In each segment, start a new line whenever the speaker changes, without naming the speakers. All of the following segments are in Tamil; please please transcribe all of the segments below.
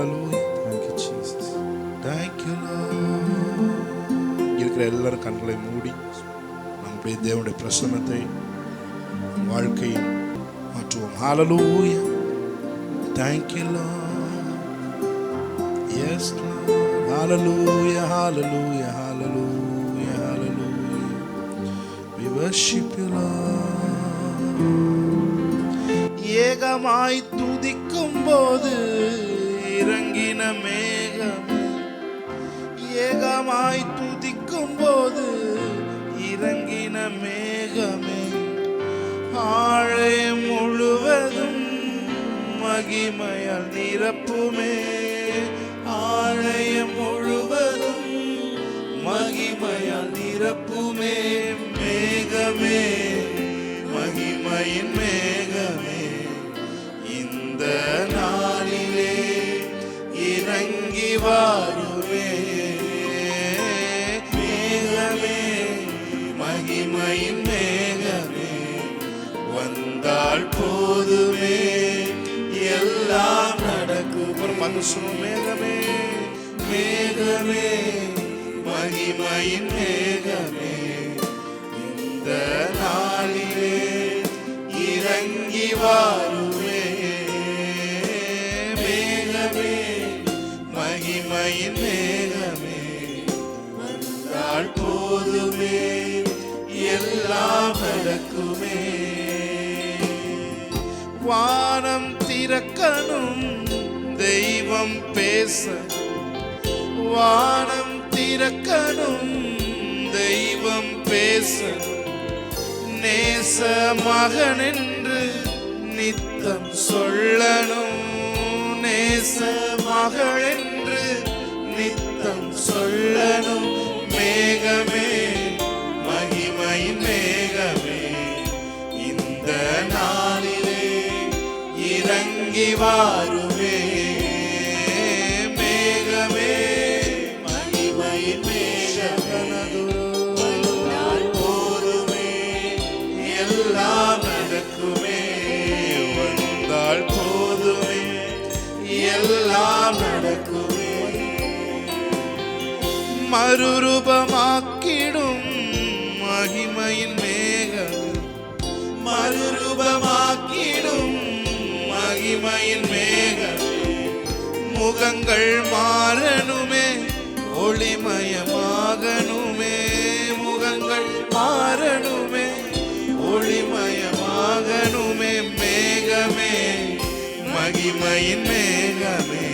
Hallelujah. Thank you Jesus. Thank you Lord. இருக்கிற எல்லாரும் கண்களை மூடி நம்முடைய தேவனுடைய பிரசன்னத்தை வாழ்க்கையில் மாற்றுவோம். Hallelujah. Thank you Lord. Yes Lord. Hallelujah. Hallelujah. Hallelujah. Hallelujah. We worship you Lord. ஏகமாய் துதிக்கும் போது இறங்கின மேகமே, ஏகமாய் துதிக்கும் போது இறங்கின மேகமே, ஆலயம் முழுவதும் மகிமையால் நிரப்புமே, ஆலயம் முழுவதும் மகிமையால் நிரப்புமே. மேகமே, மகிமையின் மேகமே, இந்த நாளிலே இறங்கி வாருமே. மேகமே, மகிமையின் மேகமே, வந்தால் போதுமே எல்லாம் நடக்கும். ஒரு மனுஷனும் மேகமே, மேகமே, மகிமையின் மேகமே, இந்த நாளிலே இறங்கி வாருமே. மேகமே, மகிமையின் மேகமே, வந்தால் போதுமே எல்லாம் நடக்குமே. வானம் திறக்கணும், தெய்வம் பேச, வானம் திறக்கணும், தெய்வம் பேச, நேச மகன் என்று நித்தம் சொல்லணும், நேச மகள் என்று நித்தம் சொல்லணும். மேகமே, மகிமையின் மேகமே, இந்த நாளிலே இறங்கி வாருமே. மேகமே, மகிமையின் மேகமனதுரால் போதுமே எல்லாம் நடக்குமே. வந்தால் போதுமே எல்லாம் நடக்குமே. மறுரூபமாக்கிடும் மகிமையின் மேகம், மறுரூபமாக்கிடும் மகிமையின் மேகம், முகங்கள் மாறணுமே ஒளிமயமாகணுமே, முகங்கள் மாறணுமே ஒளிமயமாகணுமே. மேகமே, மகிமையின் மேகமே,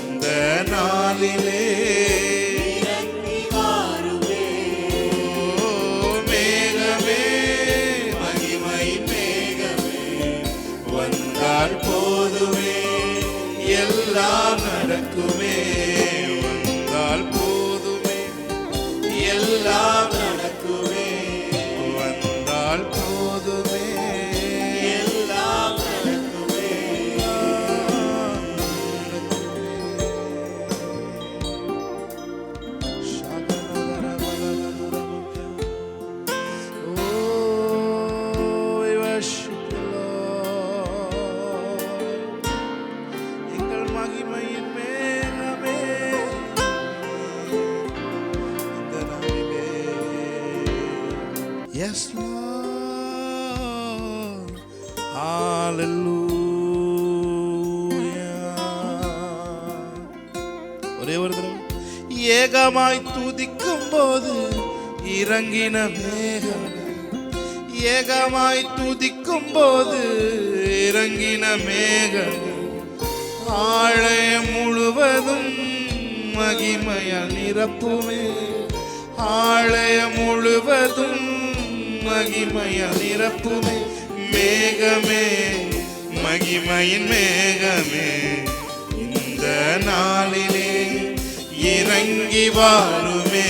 இந்த நாளிலே இறங்கி வாருமே. மேகமே, மகிமையின் மேகமே, வந்தால் போதுமே எல்லாம் நடக்குமே. வந்தால் போதுமே எல்லாம் நடக்குமே. வந்தால் போதுமே எல்லாம் நடக்குமே. Oh, we worship you Lord. எங்கள் மகிமையின் மேகமே, இந்த நாளிலே. Yes Lord. Hallelujah. ஒரே ஒரு தடவை. ஏகமாய் துதிக்கும் போது இறங்கின மேகமே, ஏகமாய் துதிக்கும் போது இறங்கின மேகமே, ஆலயம் முழுவதும் மகிமையால் நிரப்புமே, ஆலயம் முழுவதும் மகிமையால் நிரப்புமே. மேகமே, மகிமையின் மேகமே, இந்த நாளிலே இறங்கி வாருமே.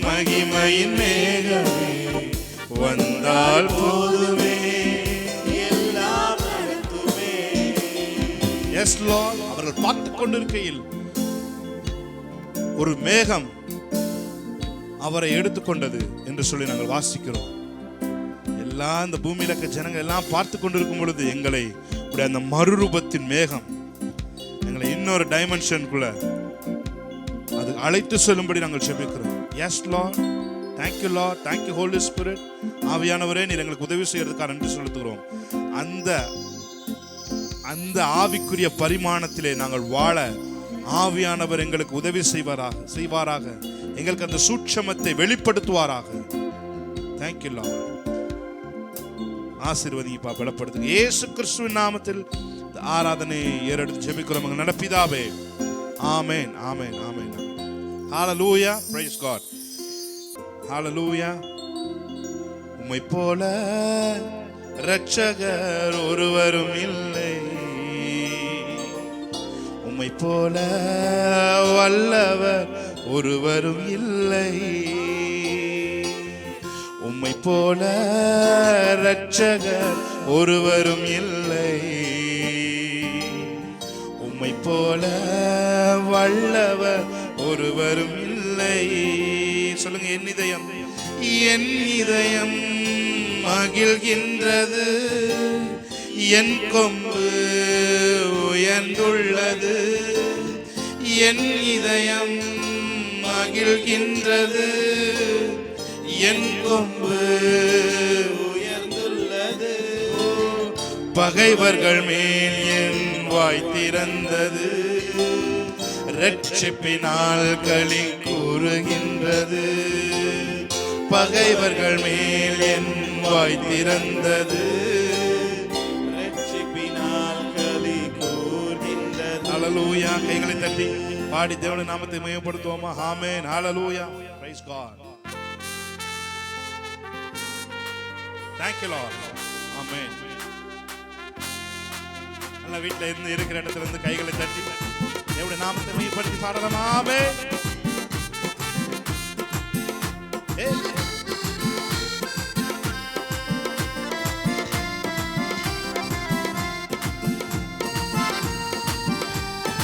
மகிமையின் மேகமே, வந்தால் போதுமே எல்லாம் நடக்குமே. Yes lord. அவர்கள் பார்த்துக் கொண்டிருக்கையில் ஒரு மேகம் அவரை எடுத்துக்கொண்டது என்று சொல்லி நாங்கள் வாசிக்கிறோம். எல்லாம் இந்த பூமியில இருக்க ஜனங்கள் எல்லாம் பார்த்து கொண்டிருக்கும் பொழுது எங்களை அப்படி அந்த மறுரூபத்தின் மேகம் எங்களை இன்னொரு டைமென்ஷனுக்குள்ள அது அழைத்து செல்லும்படி நாங்கள் ஜெபிக்கிறோம். Yes lord, thank you lord, thank you holy spirit. ஆவியானவரே, நீர் எங்களுக்கு உதவி செய்யறதுக்காக நன்றி செலுத்துகிறோம். அந்த ஆவிக்குரிய பரிமாணத்திலே நாங்கள் வாழ ஆவியானவர் எங்களுக்கு உதவி செய்வாராக. எங்களுக்கு அந்த சூட்சமத்தை வெளிப்படுத்துவாராக. Thank you lord. ஆசீர்வதிப்பா, பலப்படுத்துங்க. இயேசு கிறிஸ்துவின் நாமத்தில் ஆராதனை ஏறெடுத்து ஜெபிக்கிறோம் நல்ல பிதாவே. ஆமென், ஆமென், ஆமென். ஹalleluya, praise God. ஹalleluya. உம்மை போல இரட்சகர் ஒருவரும் இல்லை, உம்மை போல வல்லவர் ஒருவரும் இல்லை, உம்மை போல இரட்சகர் ஒருவரும் இல்லை, உம்மை போல வல்லவர் ஒருவரும் இல்லை. சொல்லுங்க. என் இதயம் மகிழ்கின்றது, என் கொம்பு உயர்ந்துள்ளது, என் இதயம் மகிழ்கின்றது, என் கொம்பு உயர்ந்துள்ளது, பகைவர்கள் மேல் என் வாய் திறந்தது, இரட்சிப்பினால் களி கூறுகின்றது, பகைவர்கள் மேல் என் வாய் திறந்தது, இரட்சிப்பினால் களி கூறுகின்றது. ஹalleluya. கைகளை தட்டி பாடி தேவனுடைய நாமத்தை மகிமைப்படுத்துவோமா? ஆமென், ஹalleluya, praise God. Thank you Lord. ஆமென். நல்ல வீட்டில் இருந்து இருக்கிற இடத்துல இருந்து கைகளை தட்டி தேவனுடைய நாமத்தை மகிமைப்படுத்தி பாடலாம். ஆமென்.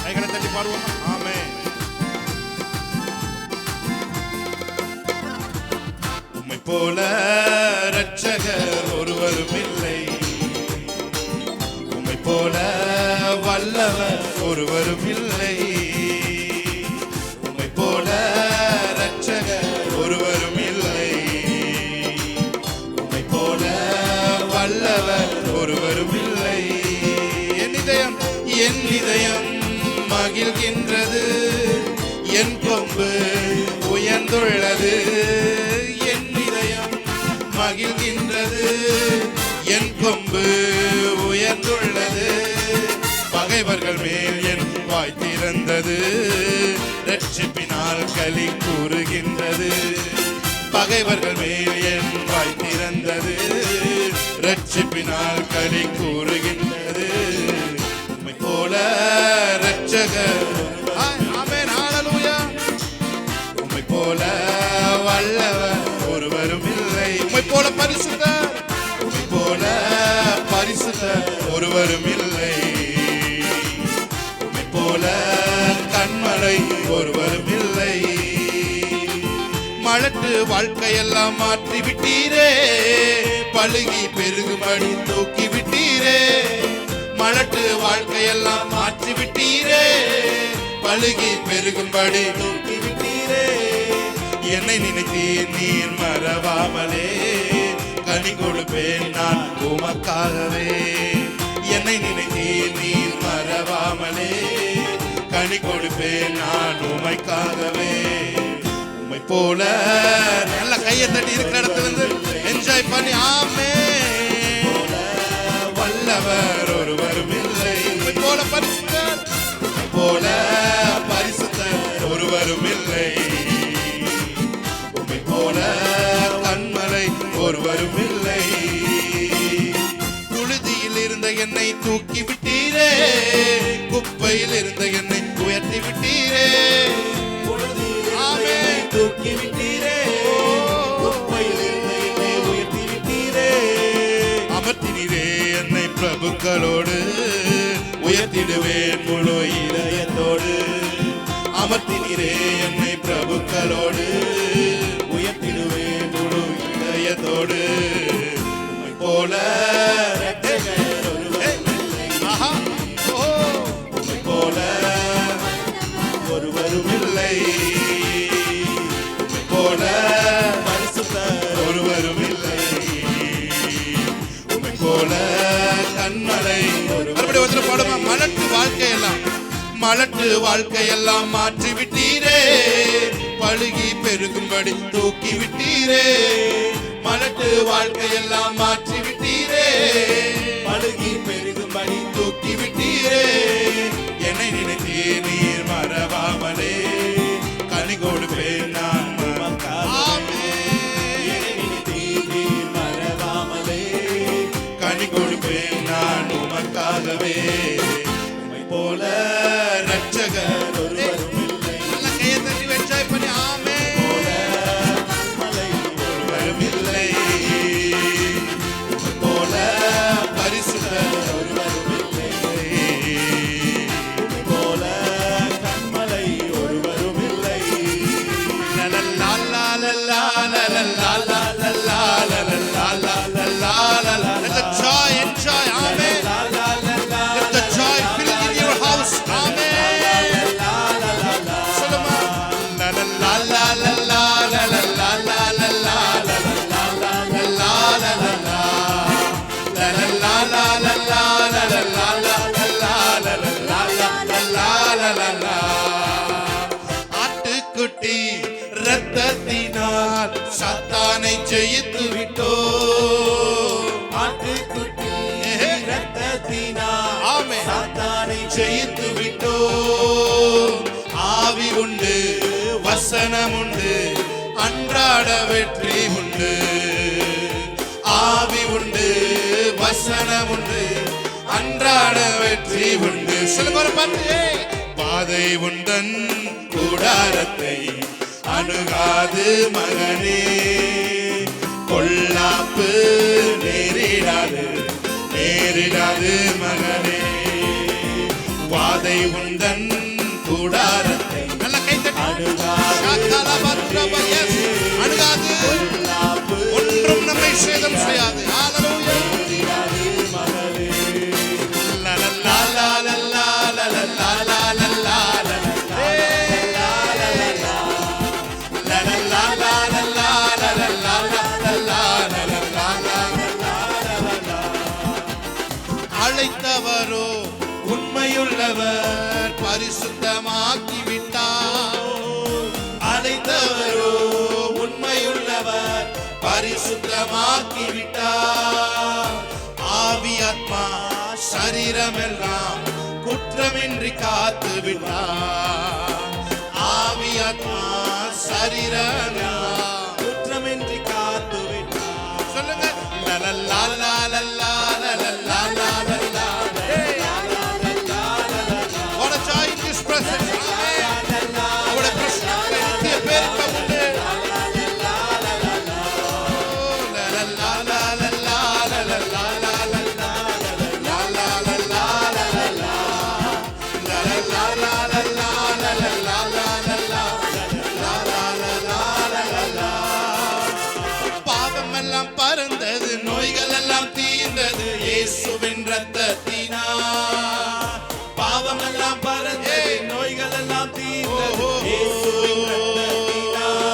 கைகளை தட்டி பாடுவோம். ஆமென். உம்மை போல இரட்சகர் ஒருவரும் இல்லை, உம்மை போல வல்லவர் ஒருவரும் இல்லை, உம்மை போல இரட்சகர் ஒருவரும் இல்லை, உம்மை போல வல்லவர் ஒருவரும் இல்லை. என் இதயம் மகிழ்கின்றது, என் கொம்பு உயர்ந்துள்ளது, என் இதயம் மகிழ்கின்றது, என் கொம்பு உயர்ந்துள்ளது, பகைவர்கள் மேல் என் வாய் திறந்தது, இரட்சிப்பினால் களி கூறுகின்றது, பகைவர்கள் மேல் என் வாய் திறந்தது, இரட்சிப்பினால் களி கூறுகின்றது. உம்மை போல இரட்சகர், ஆமென், ஹalleluya, உம்மை போல வல்லவர் ஒருவரும் இல்லை, உம்மை போல பரிசுத்தர், உம்மை போல பரிசுத்தர் ஒருவரும் இல்லை, உம்மை போல கண்மலை ஒருவரும் இல்லை. மலட்டு வாழ்க்கையெல்லாம் மாற்றி விட்டீரே, பழுகி பெருகும்படி தூக்கி விட்டீரே, மலட்டு வாழ்க்கையெல்லாம் மாற்றி விட்டீரே, பழுகி பெருகும்படி தூக்கி விட்டீரே. என்னை நினைத்தீர் நீர் மறவாமலே, கனி கொடுப்பேன் நான் உமக்காகவே, என்னை நினைத்தீர் நீர் மறவாமலே, கனி கொடுப்பேன் நான் உமைக்காகவே. உம்மை போல நல்ல கையை தட்டி இருக்கிற இடத்துல இருந்து என்ஜாய் பண்ணி ஆமென். வல்லவர் ஒருவரும் இல்லை, உம்மை போல பரிசுத்தர், உம்மை போல பரிசுத்தர் ஒருவரும் இல்லை, உம்மை போல கண்மலை ஒருவரும் இல்லை. புழுதியில் இருந்த என்னை தூக்கி விட்டீரே, குப்பையில் இருந்த என்னை உயர்த்தி விட்டீரே, தூக்கி விட்டீரே, குப்பையில் இருந்த என்னை உயர்த்தி விட்டீரே, அமர்த்தினீரே என்னை பிரபுக்களோடு, உயர்த்திடுவேன் முழு இதயத்தோடு, அமர்த்தினீரே என்னை பிரபுக்களோடு, உயர்த்திடுவேன் முழு இதயத்தோடு. உம்மை போல வாழ்க்கையெல்லாம் மலட்டு வாழ்க்கையெல்லாம் மாற்றி விட்டீரே. பழுகி பெருகும்படி தூக்கி விட்டீரே. மலட்டு வாழ்க்கையெல்லாம் மாற்றி விட்டீரே. பழுகி பெருகும்படி தூக்கி விட்டீரே. என்னை நினைத்தே நீர் மறவாமலே கனி கொடுப்பேன் நான் உமக்காகவே. என்னை நினைத்தே நீர் மறவாமலே கனி கொடுப்பேன் நான் உமக்காகவே. உம்மை போல ரட்சகர் ஒருவரும் இல்லை. நல்ல கையை தட்டி வெச்சாய் பண்ணி ஆமே. போல மலை ஒருவரும் இல்லை. உம்மை போல பரிசுத்தர் ஒருவரும் இல்லை. உம்மை போல கண்மலை ஒருவரும் இல்லை. லலலா லலலா லலலா லலலா லலலா லலலா லலலா. Let the joy enjoy. Amen. Let the joy fill in your house. Amen. Solomon. Lalalalala lalala lalala lalala lalala. Lalala lalala. ஆட்டுக்குட்டி இரத்தத்தினால் சாத்தானை ஜெயித்து விட்டோ. ஆட்டுக்குட்டி இரத்தத்தினால் ஆமென் சாத்தானை ஜெயித்து விட்டோ. ஆவி உண்டு வசனம் உண்டு அன்றாட வெற்றி உண்டு. ஆவி உண்டு வசனம் உண்டு அன்றாட வெற்றி உண்டு. சொல்லுங்க பார்த்து. பாதை உண்டன் கூடாரத்தை அணுகாது மகனே. கொல்லாப்பு நேரிடாது நேரிடாது மகனே. வாதை உண்டன் கூடாரத்தை நல்ல கைத்தட்டி அணுகாது. ஒன்றும் நம்மை சேதம் செய்யாது. அழைத்தவரோ உண்மையுள்ளவர் பரிசுத்தமாக்கி விட்டார். அழைத்தவரோ உண்மையுள்ளவர் பரிசுத்தமாக்கி விட்டார். ஆவி ஆத்மா சரீரமெல்லாம் குற்றமின்றி காத்து விட்டார். ஆவி ஆத்மா சரீரமெல்லாம் குற்றமின்றி காத்து விட்டார். சொல்லுங்க. லலலா லலலா லலலா லலலா. What a joy in His presence. Amen. அவருடைய பிரசன்னத்திலே நித்திய பேரின்பம் உண்டு. லலலா லலலா லலலா லலலா லலலா லலலா. பாவமெல்லாம் பறந்தது நோய்கள் எல்லாம் தீர்ந்தது இயேசுவின் இரத்தத்தினால். பாவமெல்லாம் பறந்தது நோய்கள் எல்லாம் தீர்ந்தது இயேசுவின் இரத்தத்தினால்.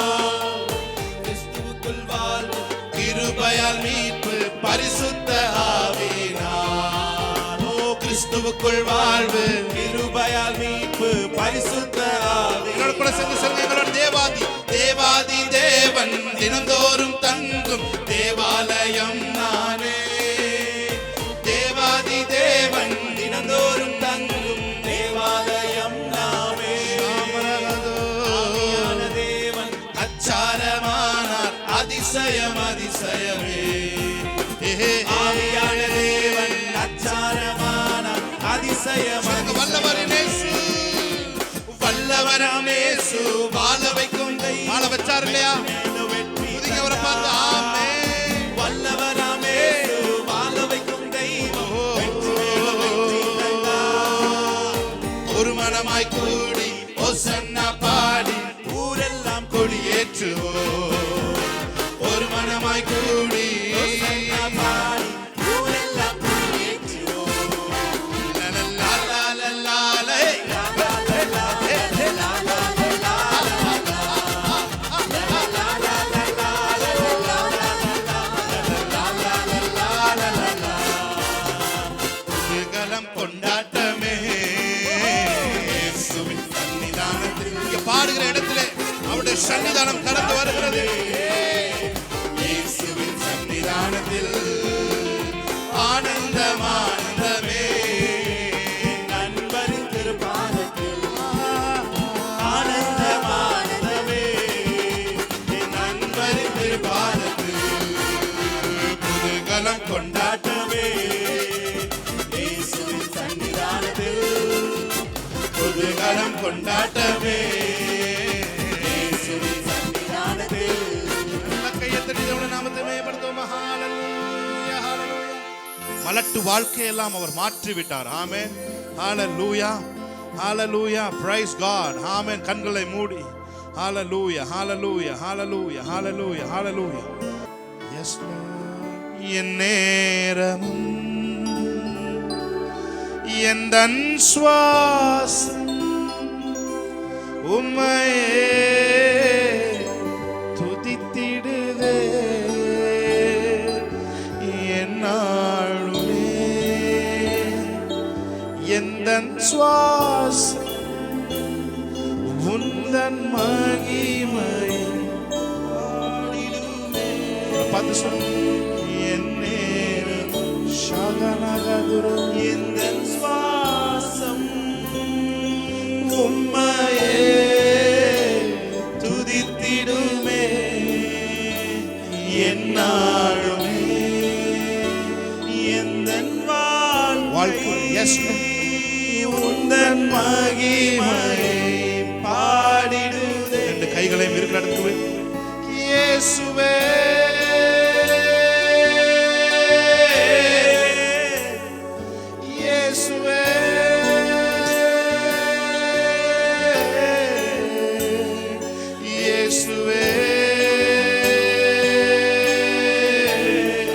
கிறிஸ்துவுக்குள் வாழ்வு கிருபையால் மீட்பு பரிசுத்த ஆவியினால். ஓ கிறிஸ்துவுக்குள் வாழ்வு கிருபையால் மீட்பு பரிசுத்த ஆவியினால். என்னோட கூட சேர்ந்து சொல்லுங்க. எங்களோட தேவாதி தேவாதி தேவன் தினந்தோறும் தங்கும் தேவாலயம் நானே. தேவாதி தேவன் தினந்தோறும் தங்கும் தேவாலயம் நாமே. ஆவியான தேவன் அச்சாரமானார் அதிசயம் அதிசயமே. ஆவியான தேவன் அச்சாரமானார் அதிசயம். வல்லவரின் இயேசு வல்லவராம் இயேசு வாழ வைக்கும் வாழ வச்சார் இல்லையா? அவரை பார்த்து ஆமென். வல்லவராம் இயேசு வாழ வைக்கும் தெய்வம். ஒரு மனமாய் கூடி ஓசன்னா பாடி ஊரெல்லாம் கொடியேற்றுவோம். ஒரு மனமாய் கூடி ஓசன்னா பாடி ஊரெல்லாம் கொடியேற்றுவோம். லலலா லலலா கொண்டாட்டமே சன்னிதானம் கடந்து வருகிறது. இயேசுவின் சன்னிதானத்தில் ஆனந்தம் ஆனந்தமே.
நண்பரின் திருப்பாதத்தில் ஆனந்தம் ஆனந்தமே.
நண்பரின் திருப்பாதத்தில் குதூகலம் கொண்டாட்டமே.
இயேசுவின் சன்னிதானத்தில்
குதூகலம் கொண்டாட்டமே.
இயேசுவின் சன்னிதானத்தில்
கையத்தடி தேவனுடைய நாமத்தை மேம்படுத்துவோம். ஹalleluya ஹalleluya. மலட்டு வாழ்க்கையெல்லாம் அவர் மாற்றி விட்டார். ஆமென். ஹalleluya ஹalleluya. praise God. ஆமென். கண்களை மூடி ஹalleluya ஹalleluya ஹalleluya ஹalleluya ஹalleluya. yes Lord. என் நேரமும் எந்தன் சுவாசம் உம்மையே துதித்திடுவே. என்னாலுமே எந்தன் சுவாசம் உந்தன் மகிமை பார்த்து சொல்லுங்க. என் நேரம் ஷகனகதுரம்
எந்தன் சுவாசம்
உம்மையே
துதித்திடுமே.
என்னாலுமே
எந்தன்
வாழ்க்கை
உந்தன் மகிமையை பாடிடுதே.
ரெண்டு கைகளையும் இருக்கிற இடத்துக்கு இயேசுவே இயேசுவே இயேசுவே.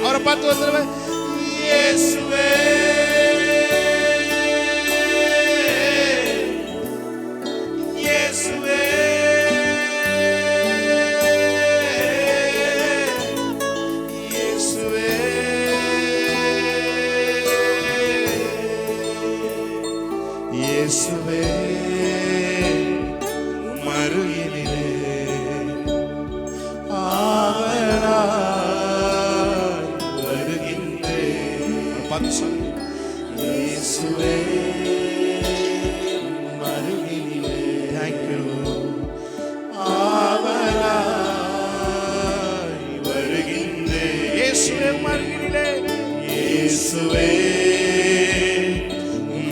அவரை பார்த்து வந்துடுவேன். இயேசுவே இயேசுவே இயேசுவே. இயேசுவே மருகினிலே ஆவலாய் வருகின்றேன். பார்த்து சொல்லு. இயேசுவே மருகினிலே thank you ஆவலாய் வருகின்றேன். இயேசுவே மருகினிலே இயேசுவே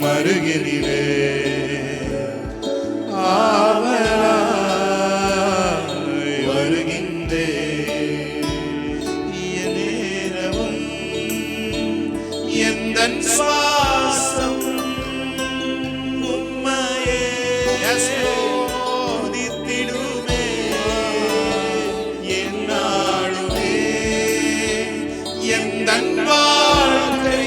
மருகினிலே ஆவலாய் வருகின்றேன். என் நேரமும் எந்தன் சுவாசம்
உம்மையே துதித்திடுமே.
என்னாலுமே எந்தன் வாழ்க்கை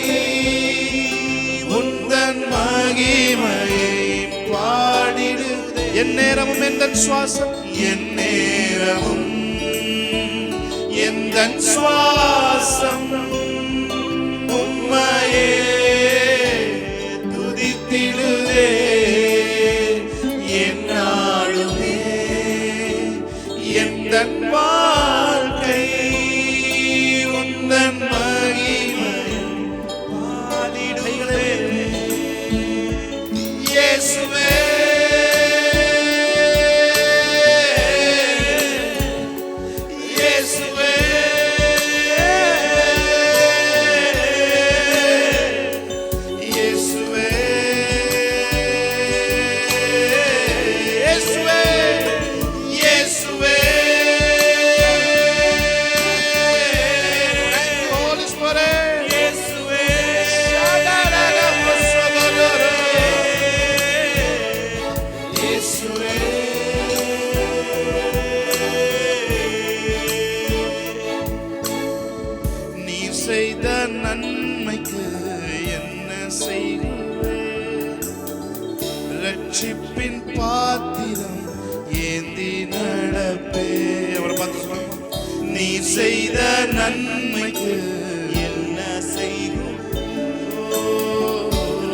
உந்தன் மகிமையை பாடிடுதே. என் நேரமும் எந்தன் சுவாசம் என் நேரமும் எந்தன் சுவாசம் உம்மையே துதித்திடுதே. என்னாலுமே எந்தன் வாழ்க்கை உந்தன் மகிமை பாடிடுதே. இயேசுவே இயேசுவே இயேசுவே இயேசுவே இயேசுவே. Thank you, Holy Spirit.
இயேசுவே
இயேசுவே நீ செய்த நன்மைக்கு என்ன செய்வேன்? ரட்சிப்பின் பாத்திரம் ஏந்தி நடப்பே. அவரை பார்த்து சொல்லுங்க. நீ செய்த நன்மைக்கு
என்ன செய்வோம்?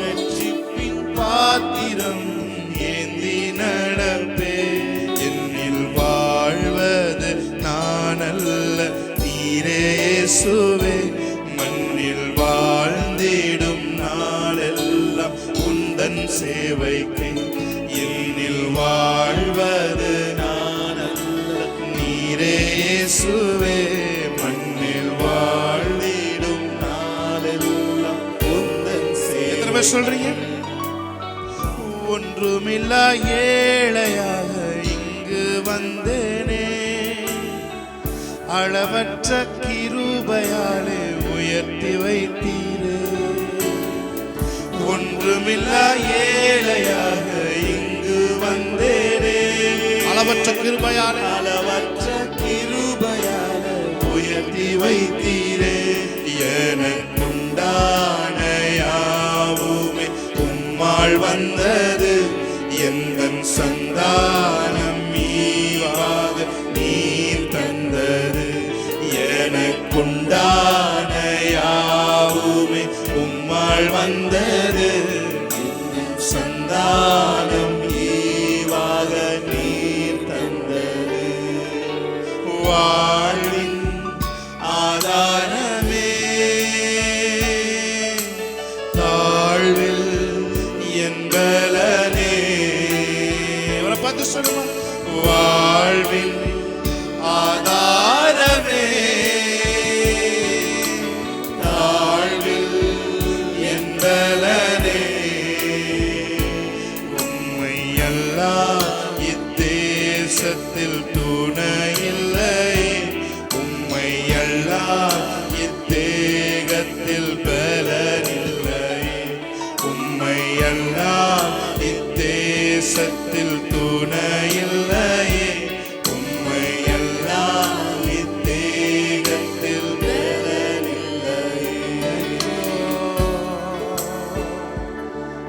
ரட்சிப்பின் பாத்திரம் ஏந்தி நடப்பே. என்னில் வாழ என்ன சொல்றீங்க? ஒன்றுமில்லா ஏழையாக இங்கு வந்தேனே, அளவற்ற கிருபையாலே உயர்த்தி வைத்தீரே. ஒன்றுமில்லா ஏழையாக இங்கு வந்தேனே, அளவற்ற கிருபையாலே உயர்த்தி வைத்தீரே. எனக்குண்டான யாவுமே உம்மால் வந்தது, எந்தன் சந்தானம் ஈவாக நீர் தந்தது. எனக்குண்டான யாவுமே உம்மால் வந்தது, எந்தன் சந்தானம் ஈவாக நீர் தந்தது. வாழ்வின் ஆதாரமே, தாழ்வில் என்பலனே. இவரை பார்த்து சொல்லுமா, வாழ்வின் ஆதாரமே, தாழ்வில் என்பலனே. உம்மை எல்லாம் இத்தேசத்தில் துணையில்லை, உம்மை எல்லாம் இத்தேகத்தில் பலனில்லை, உம்மை எல்லாம் இத்தேசத்தில் துணையில்லை, உம்மை எல்லாம் இத்தேகத்தில் பலனில்லை.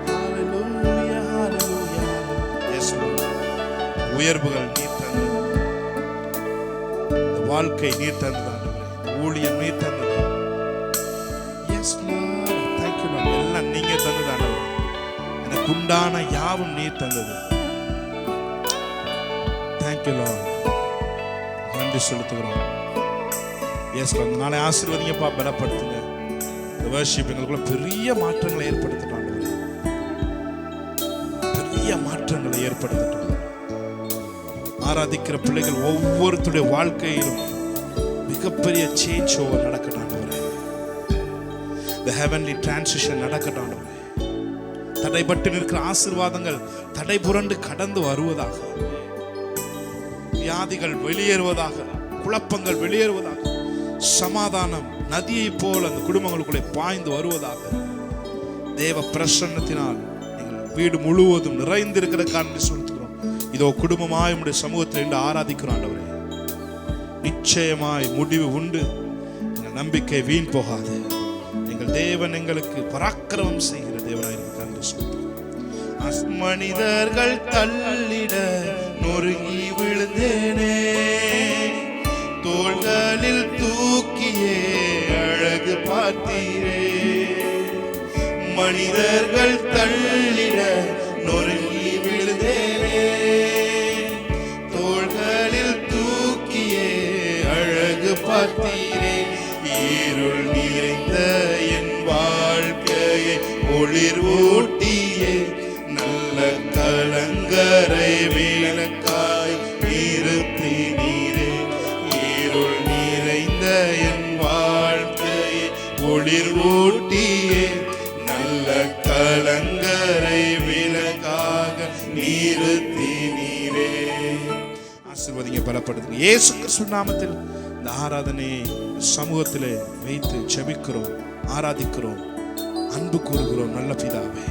Hallelujah, hallelujah. Yes, Lord. உயர்வுகள் நீர் தந்தது, இந்த வாழ்க்கை நீர் தந்தது, ஊழியம் நீர் தந்தது. Yes lord, thank you lord. எல்லாம் நீங்க தந்தது, எனக்கு உண்டான யாவும் நீர் தந்தது. தேங்க் யூ லார்ட், நன்றி செலுத்துகிறோம். எஸ் லார்ட், நாளை ஆசீர்வதிங்கப்பா, பலப்படுத்துங்க. இந்த வர்ஷிப் எங்களுக்குள்ள பெரிய மாற்றங்களை ஏற்படுத்தட்டும், பெரிய மாற்றங்களை ஏற்படுத்தட்டும். ஆராதிக்கிற பிள்ளைகள் ஒவ்வொருத்தருடைய வாழ்க்கையிலும் மிகப்பெரிய சேஞ்ச் ஓவர் நடக்கட்டும். The heavenly transition நடக்கட்டும். தடைபட்டு நிற்கிற ஆசீர்வாதங்கள் தடை புரண்டு கடந்து வருவதாக, வியாதிகள் வெளியேறுவதாக, குழப்பங்கள் வெளியேறுவதாக, சமாதானம் நதியை போல் அந்த குடும்பங்களுக்குள்ளே பாய்ந்து வருவதாக. தேவ பிரசன்னத்தினால் நீங்கள் வீடு முழுவதும் நிறைந்திருக்கிற காரணத்தை சொல்லுகிறோம். இதோ குடும்பமாய் உம்முடைய சமூகத்தில் இன்று ஆராதிக்கிறோம் ஆண்டவரே. நிச்சயமாய் முடிவு உண்டு, எங்கள் நம்பிக்கை வீண் போகாது. எங்கள் தேவன் எங்களுக்கு பராக்கிரமம் செய்கிற தேவனாயிருக்கிறார். மனிதர்கள் தள்ளிட நொறுங்கி விழுந்தேனே, தோள்களில் தூக்கியே அழகு பார்த்தீரே. மனிதர்கள் தள்ளிட நொறுங்கி விழுந்தேனே, தோள்களில் தூக்கியே அழகு பார்த்தீரே. இருள் நிறைந்த என் வாழ்க்கையை ஒளிர் ஊட்டியே, நல்ல கலங்கரை விளக்காய் நிறுத்தி நீரே. இருள் நிறைந்த என் வாழ்க்கையை ஒளிர் ஊட்டியே, நல்ல கலங்கரை விளக்காக நிறுத்தி நீரே. ஆசீர்வதிங்க, பலப்படுத்துங்க. இயேசு கிறிஸ்து நாமத்தில் இந்த ஆராதனையை சமூகத்திலே வைத்து ஜெபிக்கிறோம், ஆராதிக்கிறோம், அன்பு கூறுகிறோம் நல்ல பிதாவே.